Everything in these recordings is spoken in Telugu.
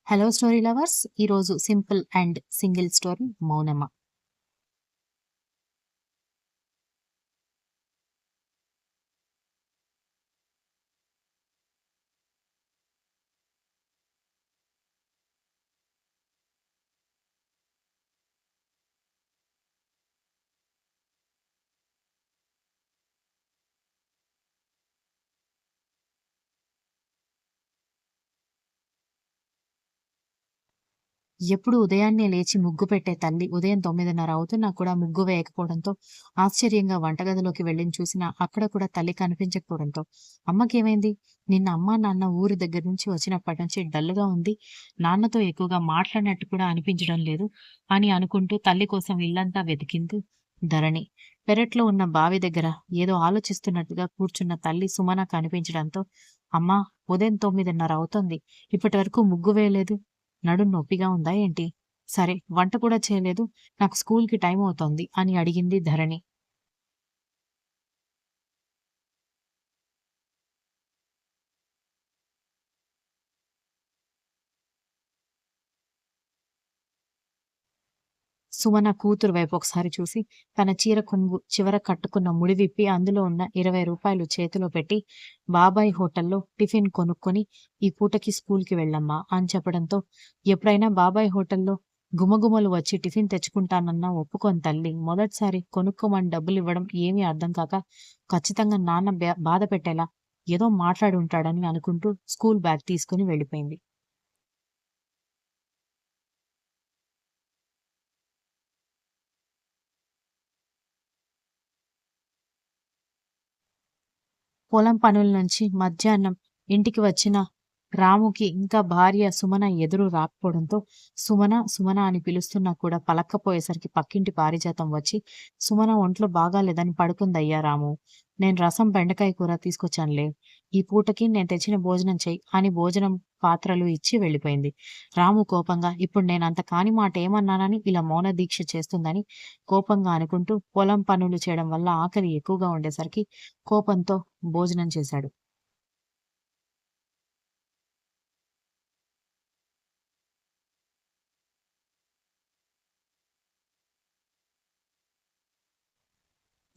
Hello story lovers! ఈరోజు సింపుల్ అండ్ సింగిల్ స్టోరీ 'మౌనమ'. ఎప్పుడు ఉదయాన్నే లేచి ముగ్గు పెట్టే తల్లి ఉదయం 9:30 అవుతున్నా కూడా ముగ్గు వేయకపోవడంతో ఆశ్చర్యంగా వంటగదిలోకి వెళ్ళింది చూసినా అక్కడ కూడా తల్లి కనిపించకపోవడంతో అమ్మకేమైంది? నిన్న అమ్మా, నాన్న ఊరి దగ్గర నుంచి వచ్చినప్పటి నుంచి డల్‌గా ఉంది. నాన్నతో ఎక్కువగా మాట్లాడినట్టు కూడా అనిపించడం లేదు అని అనుకుంటూ తల్లి కోసం ఇల్లంతా వెతికింది ధరణి. పెరట్లో ఉన్న బావి దగ్గర ఏదో ఆలోచిస్తున్నట్టుగా కూర్చున్న తల్లి సుమన కనిపించడంతో, అమ్మా, ఉదయం 9:30 అవుతోంది. ఇప్పటివరకు ముగ్గు వేయలేదు. నడుం నొప్పిగా ఉందా ఏంటి? సరే, వంట కూడా చేయలేదు. నాకు స్కూల్‌కి టైం అవుతోంది అని అడిగింది ధరణి. సుమన కూతురు వైపు ఒకసారి చూసి తన చీర కొంగు చివర కట్టుకున్న ముడి విప్పి అందులో ఉన్న ₹20 చేతిలో పెట్టి, బాబాయ్ హోటల్‌లో టిఫిన్ కొనుక్కొని ఈ పూటకి స్కూల్‌కి వెళ్ళమ్మా అని చెప్పడంతో, ఎప్పుడైనా బాబాయ్ హోటల్‌లో గుమగుమలు వచ్చి టిఫిన్ తెచ్చుకుంటానన్నా ఒప్పుకోని తల్లి మొదటిసారి కొనుక్కోమని డబ్బులివ్వడం ఏమీ అర్థం కాక, ఖచ్చితంగా నాన్న బాధ పెట్టేలా ఏదో మాట్లాడి ఉంటాడని అనుకుంటూ స్కూల్ బ్యాగ్ తీసుకొని వెళ్ళిపోయింది. పొలం పనుల నుంచి మధ్యాహ్నం ఇంటికి వచ్చిన రాముకి ఇంకా భార్య సుమన ఎదురు రాకపోవడంతో సుమన, సుమన అని పిలుస్తున్నా కూడా పలక్కపోయేసరికి పక్కింటి పారిజాతం వచ్చి, సుమన ఒంట్లో బాగాలేదని పడుకుందయ్యా రాము. నేను రసం బెండకాయ కూర తీసుకొచ్చానులే. ఈ పూటకి నేను తెచ్చిన భోజనం చెయ్యి అని భోజనం పాత్రలు ఇచ్చి వెళ్ళిపోయింది. రాము కోపంగా ఇప్పుడు నేనంత కాని మాట ఏమన్నానని ఇలా మౌన దీక్ష చేస్తుందని కోపంగా అనుకుంటూ పొలం పనులు చేయడం వల్ల ఆకలి ఎక్కువగా ఉండేసరికి కోపంతో భోజనం చేశాడు.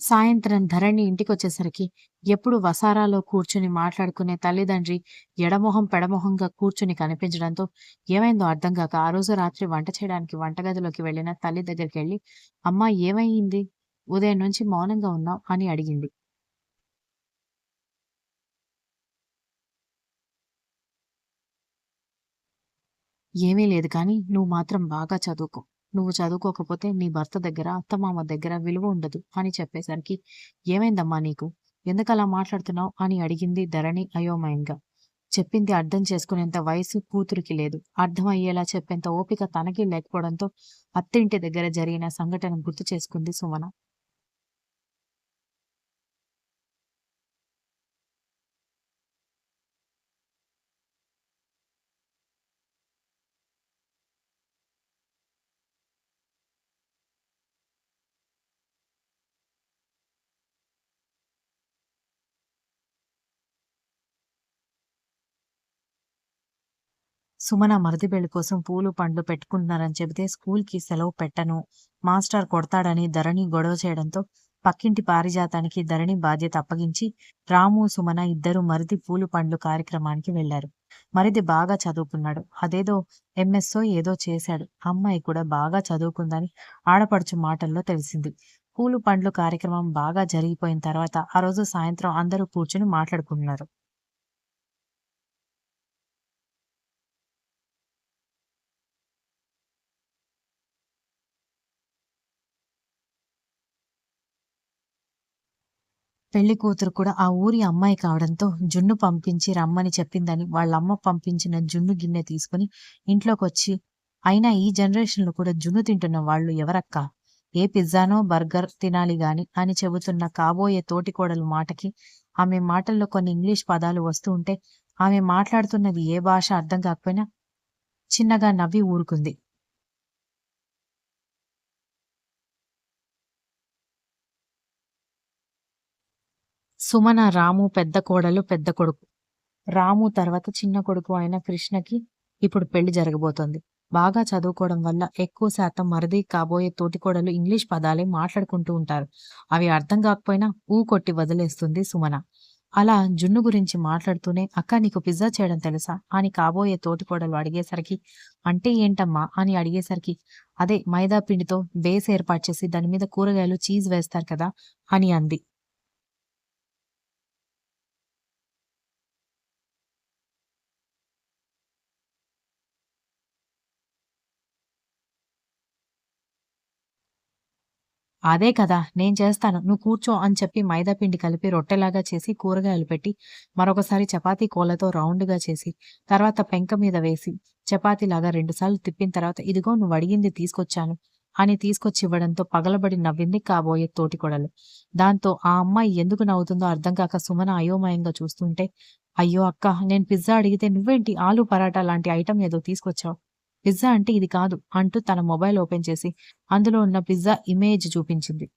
సాయంత్రం ధరణి ఇంటికొచ్చేసరికి ఎప్పుడు వసారాలో కూర్చుని మాట్లాడుకునే తల్లిదండ్రి ఎడమొహం పెడమొహంగా కూర్చుని కనిపించడంతో ఏమైందో అర్థం కాక ఆ రోజు రాత్రి వంట చేయడానికి వంటగదిలోకి వెళ్ళిన తల్లి దగ్గరికెళ్ళి, అమ్మా, ఏమయింది? ఉదయం నుంచి మౌనంగా ఉన్నావు అని అడిగింది. ఏమీ లేదు కానీ నువ్వు మాత్రం బాగా చదువుకో. నువ్వు చదువుకోకపోతే నీ భర్త దగ్గర, అత్తమామ దగ్గర విలువ ఉండదు అని చెప్పేసరికి, ఏమైందమ్మా నీకు? ఎందుకలా మాట్లాడుతున్నావు అని అడిగింది ధరణి అయోమయంగా. చెప్పింది అర్థం చేసుకునేంత వయసు కూతురికి లేదు. అర్థమయ్యేలా చెప్పేంత ఓపిక తనకి లేకపోవడంతో అత్తింటి దగ్గర జరిగిన సంఘటన గుర్తు చేసుకుంది సుమన. సుమన మరిది పెళ్లి కోసం పూలు, పండ్లు పెట్టుకుంటున్నారని చెబితే స్కూల్‌కి సెలవు పెట్టను, మాస్టారు కొడతాడని ధరణి గొడవ చేయడంతో పక్కింటి పారిజాతానికి ధరణి బాధ్యత అప్పగించి రాము, సుమన ఇద్దరూ మరిది పూలు, పండ్లు కార్యక్రమానికి వెళ్లారు. మరిది బాగా చదువుకున్నాడు. అదేదో ఎంఎస్సో ఏదో చేశాడు. అమ్మాయి కూడా బాగా చదువుకుందని ఆడపడుచు మాటల్లో తెలిసింది. పూలు, పండ్లు కార్యక్రమం బాగా జరిగిపోయిన తర్వాత ఆ రోజు సాయంత్రం అందరూ కూర్చుని మాట్లాడుకున్నారు. పెళ్లి కూతురు కూడా ఆ ఊరి అమ్మాయి కావడంతో జున్ను పంపించి రమ్మని చెప్పిందని వాళ్ళమ్మ పంపించిన జున్ను గిన్నె తీసుకుని ఇంట్లోకొచ్చి, అయినా ఈ జనరేషన్‌లో కూడా జున్ను తింటున్న వాళ్ళు ఎవరక్కా? ఏ పిజ్జానో, బర్గర్ తినాలి గాని అని చెబుతున్న కాబోయే తోటికోడలు మాటకి, ఆమె మాటల్లో కొన్ని ఇంగ్లీష్ పదాలు వస్తూ ఉంటే, ఆమె మాట్లాడుతున్నది ఏ భాష అర్థం కాకపోయినా చిన్నగా నవ్వి ఊరుకుంది. సుమన, రాము పెద్ద కోడలు, పెద్ద కొడుకు. రాము తర్వాత చిన్న కొడుకు అయిన కృష్ణకి ఇప్పుడు పెళ్లి జరగబోతోంది. బాగా చదువుకోవడం వల్ల ఎక్కువ శాతం మరిది కాబోయే తోటికోడలు ఇంగ్లీష్ పదాలే మాట్లాడుకుంటూ ఉంటారు. అవి అర్థం కాకపోయినా కొట్టి వదిలేస్తుంది సుమన. అలా జున్ను గురించి మాట్లాడుతూనే "అక్క నీకు పిజ్జా చేయడం తెలుసా?" అని కాబోయే తోటికోడలు అడిగేసరికి, "అంటే ఏంటమ్మా?" అని అడిగేసరికి, "అదే మైదా పిండితో బేస్ ఏర్పాటు చేసి దాని మీద కూరగాయలు, చీజ్ వేస్తారు కదా!" అని అంది. అదే కదా! నేను చేస్తాను. నువ్వు కూర్చో అని చెప్పి మైదా పిండి కలిపి రొట్టెలాగా చేసి, కూరగాయలు పెట్టి, మరొకసారి చపాతీ కోళ్ళతో రౌండ్‌గా చేసి, తర్వాత పెంక మీద వేసి, చపాతీలాగా 2 సార్లు తిప్పిన తర్వాత, "ఇదిగో నువ్వడిగింది తీసుకొచ్చాను" అని తీసుకొచ్చివ్వడంతో పగలబడి నవ్వింది కాబోయే తోటికోడలు. దాంతో ఆ అమ్మాయి ఎందుకు నవ్వుతుందో అర్థం కాక సుమన అయోమయంగా చూస్తుంటే, "అయ్యో అక్క! నేను పిజ్జా అడిగితే నువ్వేంటి ఆలు పరాటా లాంటి ఐటెమ్ ఏదో తీసుకొచ్చావు. పిజ్జా అంటే ఇది కాదు" అంటూ తన మొబైల్ ఓపెన్ చేసి అందులో ఉన్న పిజ్జా ఇమేజ్ చూపించింది.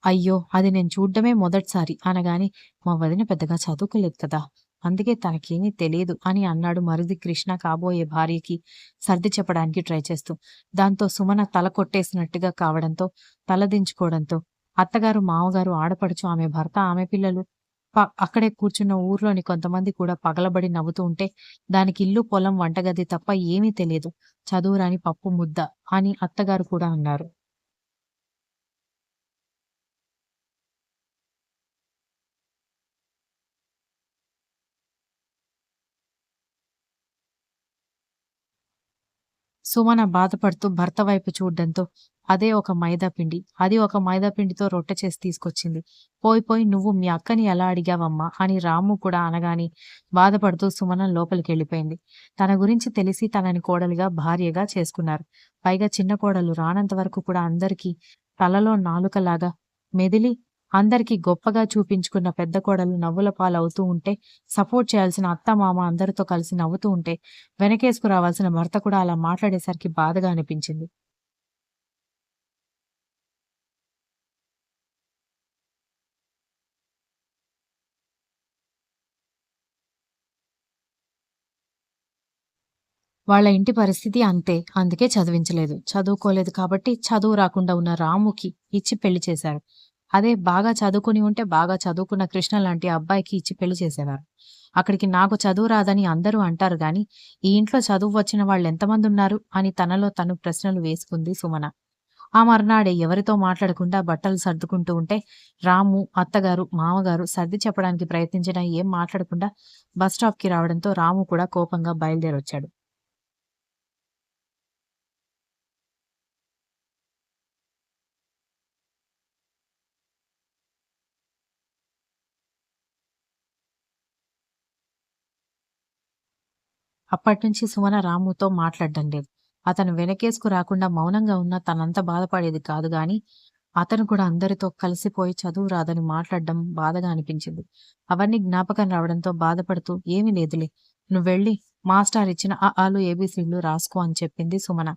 అయ్యో! అది నేను చూడ్డమే మొదటిసారి అనగానే, మా వదిన పెద్దగా చదువుకోలేదు కదా! అందుకే తనకేమీ తెలీదు అని అన్నాడు మరిది కృష్ణ కాబోయే భార్యకి సర్ది చెప్పడానికి ట్రై చేస్తూ. దాంతో సుమన తల కొట్టేసినట్టుగా కావడంతో, తలదించుకోవడంతో, అత్తగారు, మామగారు, ఆడపడుచు, ఆమె భర్త, ఆమె పిల్లలు అక్కడే కూర్చున్న ఊర్లోని కొంతమంది కూడా పగలబడి నవ్వుతూ ఉంటే, దానికి ఇల్లు, పొలం, వంటగది తప్ప ఏమీ తెలీదు. చదువురాని పప్పు ముద్ద అని అత్తగారు కూడా అన్నారు. సుమన బాధపడుతూ భర్త వైపు చూడ్డంతో, అదే ఒక మైదా పిండి. అది ఒక మైదా పిండితో రొట్టె చేసి తీసుకొచ్చింది. "పోయి పోయి నువ్వు మీ అక్కని ఎలా అడిగావమ్మా" అని రాము కూడా అనగానే, బాధపడుతూ సుమన లోపలికెళ్ళిపోయింది. తన గురించి తెలిసి తనని కోడలిగా, భార్యగా చేసుకున్నారు. పైగా చిన్న కోడలు రానంత వరకు కూడా అందరికీ తలలో నాలుకలాగా మెదిలి, అందరికీ గొప్పగా చూపించుకున్న పెద్ద కోడలు నవ్వుల పాలవుతూ ఉంటే, సపోర్ట్ చేయాల్సిన అత్త, మామ అందరితో కలిసి నవ్వుతూ ఉంటే, వెనకేసుకు రావాల్సిన భర్త కూడా అలా మాట్లాడేసరికి బాధగా అనిపించింది. వాళ్ళ ఇంటి పరిస్థితి అంతే. అందుకే చదివించలేదు. చదువుకోలేదు కాబట్టి చదువు రాకుండా ఉన్న రాముకి ఇచ్చి పెళ్లి చేశారు. అదే బాగా చదువుకొని ఉంటే బాగా చదువుకున్న కృష్ణ లాంటి అబ్బాయికి ఇచ్చి పెళ్లి చేసేవారు. అక్కడికి నాకు చదువు రాదని అందరూ అంటారు గానీ, ఈ ఇంట్లో చదువు వచ్చిన వాళ్ళెంతమందున్నారు అని తనలో తను ప్రశ్నలు వేసుకుంది సుమన. ఆ మర్నాడే ఎవరితో మాట్లాడకుండా బట్టలు సర్దుకుంటూ ఉంటే, రాము, అత్తగారు, మామగారు సర్ది చెప్పడానికి ప్రయత్నించినా ఏం మాట్లాడకుండా బస్ స్టాప్‌కి రావడంతో రాము కూడా కోపంగా బయలుదేరొచ్చాడు. అప్పట్నుంచి సుమన రాముతో మాట్లాడడం లేదు. అతను వెనకేసుకు రాకుండా మౌనంగా ఉన్నా తనంత బాధపడేది కాదు గానీ, అతను కూడా అందరితో కలిసిపోయి చదువు రాదని మాట్లాడడం బాధగా అనిపించింది. అవన్నీ జ్ఞాపకం రావడంతో బాధపడుతూ "ఏమీ లేదులే, నువ్వెళ్ళి మాస్టారిచ్చిన అ, ఆలు, ఏబీసీలు రాసుకో" అని చెప్పింది సుమన.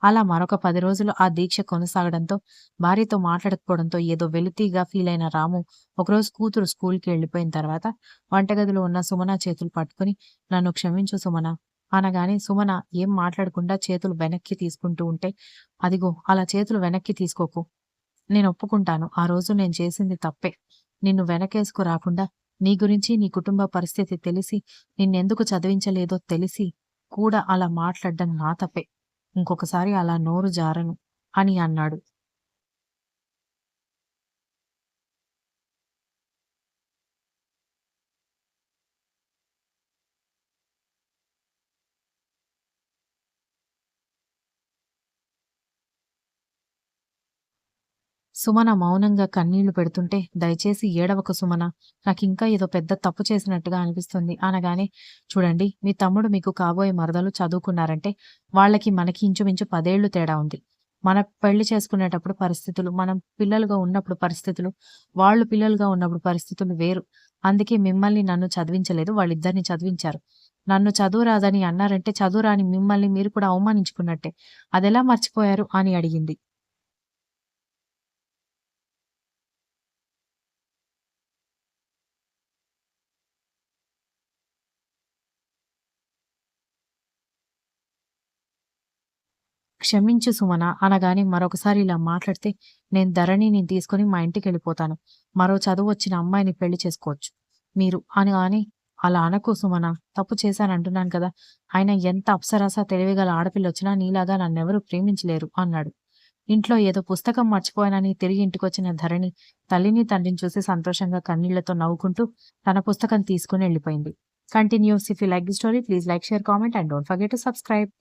అలా మరొక 10 రోజులు ఆ దీక్ష కొనసాగడంతో, భార్యతో మాట్లాడకపోవడంతో ఏదో వెలితిగా ఫీలయిన రాము ఒకరోజు కూతురు స్కూలుకి వెళ్ళిపోయిన తర్వాత వంటగదిలో ఉన్న సుమన చేతులు పట్టుకొని "నన్ను క్షమించు సుమన" అనగానే సుమన ఏం మాట్లాడకుండా చేతులు వెనక్కి తీసుకుంటూ ఉంటే, "అదిగో అలా చేతులు వెనక్కి తీసుకోకు. నేనొప్పుకుంటాను. ఆ రోజు నేను చేసింది తప్పే. నిన్ను వెనకేసుకు రాకుండా, నీ గురించి, నీ కుటుంబ పరిస్థితి తెలిసి, నిన్నెందుకు చదివించలేదో తెలిసి కూడా అలా మాట్లాడడం నా తప్పే. ఇంకొకసారి అలా నోరు జారను" అని అన్నాడు. సుమన మౌనంగా కన్నీళ్లు పెడుతుంటే, "దయచేసి ఏడవకు సుమన. నాకింకా ఏదో పెద్ద తప్పు చేసినట్టుగా అనిపిస్తుంది" అనగానే, "చూడండి మీ తమ్ముడు మీకు కాబోయే మరదలు చదువుకున్నారంటే, వాళ్ళకి మనకి ఇంచుమించు 10 ఏళ్లు తేడా ఉంది. మన పెళ్లి చేసుకునేటప్పుడు పరిస్థితులు, మనం పిల్లలుగా ఉన్నప్పుడు పరిస్థితులు, వాళ్ళు పిల్లలుగా ఉన్నప్పుడు పరిస్థితులు వేరు. అందుకే మిమ్మల్ని నన్ను చదివించలేదు. వాళ్ళిద్దరిని చదివించారు. నన్ను చదువు రాదని అన్నారంటే చదువు రాని మిమ్మల్ని మీరు కూడా అవమానించుకున్నట్టే. అదెలా మర్చిపోయారు?" అని అడిగింది. "క్షమించు సుమన" అనగానే మరొకసారి ఇలా మాట్లాడితే నేను ధరణిని తీసుకొని మా ఇంటికెళ్ళిపోతాను. మరో చదువొచ్చిన అమ్మాయిని పెళ్లి చేసుకోవచ్చు మీరు అనగానే "అలా అనకు సుమన. తప్పు చేశానంటున్నాను కదా! అయినా ఎంత అప్సరస తెలివిగల ఆడపిల్లొచ్చినా నీలాగా నన్నెవరూ ప్రేమించలేరు" అన్నాడు. ఇంట్లో ఏదో పుస్తకం మర్చిపోయానని తిరిగి ఇంటికొచ్చిన ధరణి తల్లిని, తండ్రిని చూసి సంతోషంగా కన్నీళ్లతో నవ్వుకుంటూ తన పుస్తకం తీసుకొని వెళ్ళిపోయింది. Continuous. If you like the story please like, share, comment and don't forget to subscribe.